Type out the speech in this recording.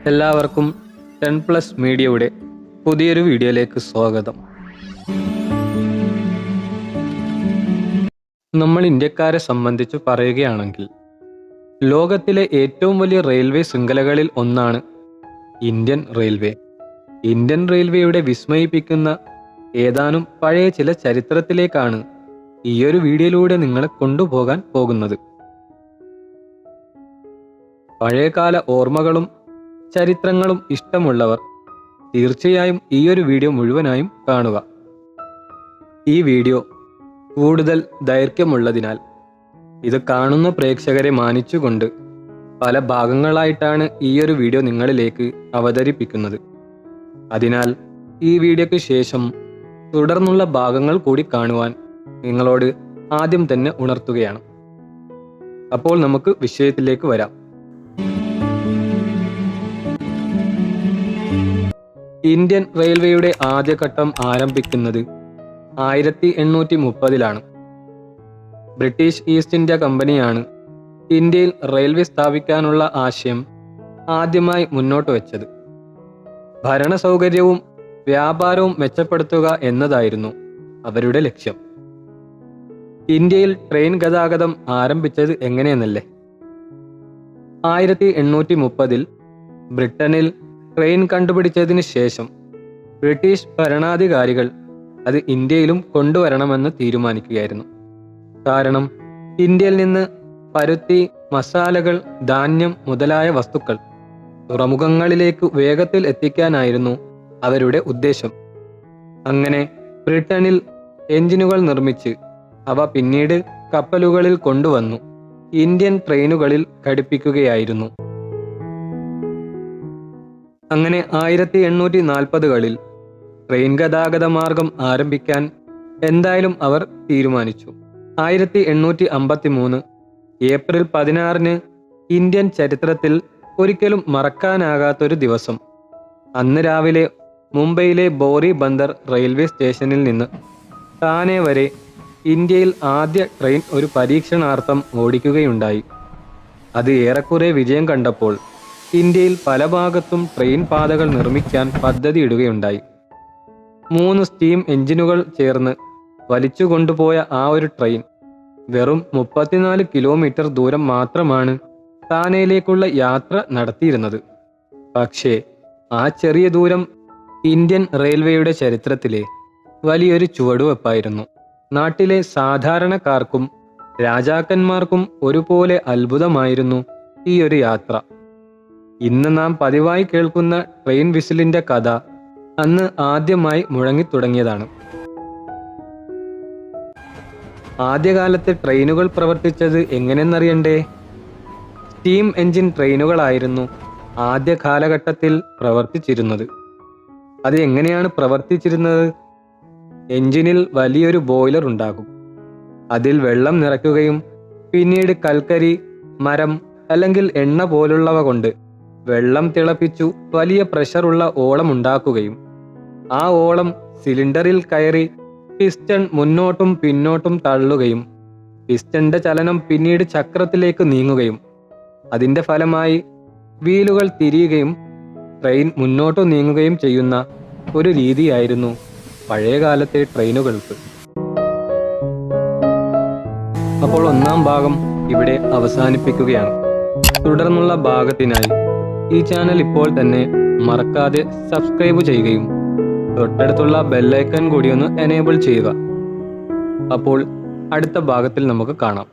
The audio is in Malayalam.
എല്ലാവർക്കും 10+ മീഡിയയുടെ പുതിയൊരു വീഡിയോയിലേക്ക് സ്വാഗതം. നമ്മൾ ഇന്ത്യക്കാരെ സംബന്ധിച്ച് പറയുകയാണെങ്കിൽ ലോകത്തിലെ ഏറ്റവും വലിയ റെയിൽവേ ശൃംഖലകളിൽ ഒന്നാണ് ഇന്ത്യൻ റെയിൽവേ. ഇന്ത്യൻ റെയിൽവേയുടെ വിസ്മയിപ്പിക്കുന്ന ഏതാനും പഴയ ചില ചരിത്രത്തിലേക്കാണ് ഈയൊരു വീഡിയോയിലൂടെ നിങ്ങളെ കൊണ്ടുപോകാൻ പോകുന്നത്. പഴയകാല ഓർമ്മകളും ചരിത്രങ്ങളും ഇഷ്ടമുള്ളവർ തീർച്ചയായും ഈയൊരു വീഡിയോ മുഴുവനായും കാണുക. ഈ വീഡിയോ കൂടുതൽ ദൈർഘ്യമുള്ളതിനാൽ ഇത് കാണുന്ന പ്രേക്ഷകരെ മാനിച്ചുകൊണ്ട് പല ഭാഗങ്ങളായിട്ടാണ് ഈയൊരു വീഡിയോ നിങ്ങളിലേക്ക് അവതരിപ്പിക്കുന്നത്. അതിനാൽ ഈ വീഡിയോയ്ക്ക് ശേഷം തുടർന്നുള്ള ഭാഗങ്ങൾ കൂടി കാണുവാൻ നിങ്ങളോട് ആദ്യം തന്നെ ഉണർത്തുകയാണ്. അപ്പോൾ നമുക്ക് വിഷയത്തിലേക്ക് വരാം. ഇന്ത്യൻ റെയിൽവേയുടെ ആദ്യഘട്ടം ആരംഭിക്കുന്നത് 1830-ലാണ്. ബ്രിട്ടീഷ് ഈസ്റ്റ് ഇന്ത്യ കമ്പനിയാണ് ഇന്ത്യയിൽ റെയിൽവേ സ്ഥാപിക്കാനുള്ള ആശയം ആദ്യമായി മുന്നോട്ട് വെച്ചത്. ഭരണ സൗകര്യവും വ്യാപാരവും മെച്ചപ്പെടുത്തുക എന്നതായിരുന്നു അവരുടെ ലക്ഷ്യം. ഇന്ത്യയിൽ ട്രെയിൻ ഗതാഗതം ആരംഭിച്ചത് എങ്ങനെയെന്നല്ലേ? 1830-ൽ ബ്രിട്ടനിൽ ട്രെയിൻ കണ്ടുപിടിച്ചതിന് ശേഷം ബ്രിട്ടീഷ് ഭരണാധികാരികൾ അത് ഇന്ത്യയിലും കൊണ്ടുവരണമെന്ന് തീരുമാനിക്കുകയായിരുന്നു. കാരണം ഇന്ത്യയിൽ നിന്ന് പരുത്തി, മസാലകൾ, ധാന്യം മുതലായ വസ്തുക്കൾ തുറമുഖങ്ങളിലേക്ക് വേഗത്തിൽ എത്തിക്കാനായിരുന്നു അവരുടെ ഉദ്ദേശം. അങ്ങനെ ബ്രിട്ടനിൽ എഞ്ചിനുകൾ നിർമ്മിച്ച് അവ പിന്നീട് കപ്പലുകളിൽ കൊണ്ടുവന്നു ഇന്ത്യൻ ട്രെയിനുകളിൽ ഘടിപ്പിക്കുകയായിരുന്നു. അങ്ങനെ 1840-കളിൽ ട്രെയിൻ ഗതാഗത മാർഗം ആരംഭിക്കാൻ എന്തായാലും അവർ തീരുമാനിച്ചു. 1853 ഏപ്രിൽ 16-ന് ഇന്ത്യൻ ചരിത്രത്തിൽ ഒരിക്കലും മറക്കാനാകാത്തൊരു ദിവസം. അന്ന് രാവിലെ മുംബൈയിലെ ബോറി ബന്ദർ റെയിൽവേ സ്റ്റേഷനിൽ നിന്ന് താനെ വരെ ഇന്ത്യയിൽ ആദ്യ ട്രെയിൻ ഒരു പരീക്ഷണാർത്ഥം ഓടിക്കുകയുണ്ടായി. അത് ഏറെക്കുറെ വിജയം കണ്ടപ്പോൾ ഇന്ത്യയിൽ പല ഭാഗത്തും ട്രെയിൻ പാതകൾ നിർമ്മിക്കാൻ പദ്ധതിയിടുകയുണ്ടായി. 3 സ്റ്റീം എഞ്ചിനുകൾ ചേർന്ന് വലിച്ചു കൊണ്ടുപോയ ആ ഒരു ട്രെയിൻ വെറും 34 കിലോമീറ്റർ ദൂരം മാത്രമാണ് താനെയിലേക്കുള്ള യാത്ര നടത്തിയിരുന്നത്. പക്ഷേ ആ ചെറിയ ദൂരം ഇന്ത്യൻ റെയിൽവേയുടെ ചരിത്രത്തിലെ വലിയൊരു ചുവടുവെപ്പായിരുന്നു. നാട്ടിലെ സാധാരണക്കാർക്കും രാജാക്കന്മാർക്കും ഒരുപോലെ അത്ഭുതമായിരുന്നു ഈ ഒരു യാത്ര. ഇന്ന് നാം പതിവായി കേൾക്കുന്ന ട്രെയിൻ വിസിലിന്റെ കഥ അന്ന് ആദ്യമായി മുഴങ്ങിത്തുടങ്ങിയതാണ്. ആദ്യകാലത്ത് ട്രെയിനുകൾ പ്രവർത്തിച്ചത് എങ്ങനെയെന്നറിയണ്ടേ? സ്റ്റീം എഞ്ചിൻ ട്രെയിനുകളായിരുന്നു ആദ്യ കാലഘട്ടത്തിൽ പ്രവർത്തിച്ചിരുന്നത്. അത് എങ്ങനെയാണ് പ്രവർത്തിച്ചിരുന്നത്? എഞ്ചിനിൽ വലിയൊരു ബോയിലർ ഉണ്ടാകും. അതിൽ വെള്ളം നിറയ്ക്കുകയും പിന്നീട് കൽക്കരി, മരം അല്ലെങ്കിൽ എണ്ണ പോലുള്ളവ കൊണ്ട് വെള്ളം തിളപ്പിച്ചു വലിയ പ്രഷറുള്ള ഓളം ഉണ്ടാക്കുകയും ആ ഓളം സിലിണ്ടറിൽ കയറി പിസ്റ്റൺ മുന്നോട്ടും പിന്നോട്ടും തള്ളുകയും പിസ്റ്റന്റെ ചലനം പിന്നീട് ചക്രത്തിലേക്ക് നീങ്ങുകയും അതിന്റെ ഫലമായി വീലുകൾ തിരിയുകയും ട്രെയിൻ മുന്നോട്ടു നീങ്ങുകയും ചെയ്യുന്ന ഒരു രീതിയായിരുന്നു പഴയകാലത്തെ ട്രെയിനുകൾക്ക്. അപ്പോൾ ഒന്നാം ഭാഗം ഇവിടെ അവസാനിപ്പിക്കുകയാണ്. തുടർന്നുള്ള ഭാഗത്തിനായി ഈ ചാനൽ ഇപ്പോൾ തന്നെ മറക്കാതെ സബ്സ്ക്രൈബ് ചെയ്യുകയും തൊട്ടടുത്തുള്ള ബെല്ലൈക്കൺ കൂടി ഒന്ന് എനേബിൾ ചെയ്യുക. അപ്പോൾ അടുത്ത ഭാഗത്തിൽ നമുക്ക് കാണാം.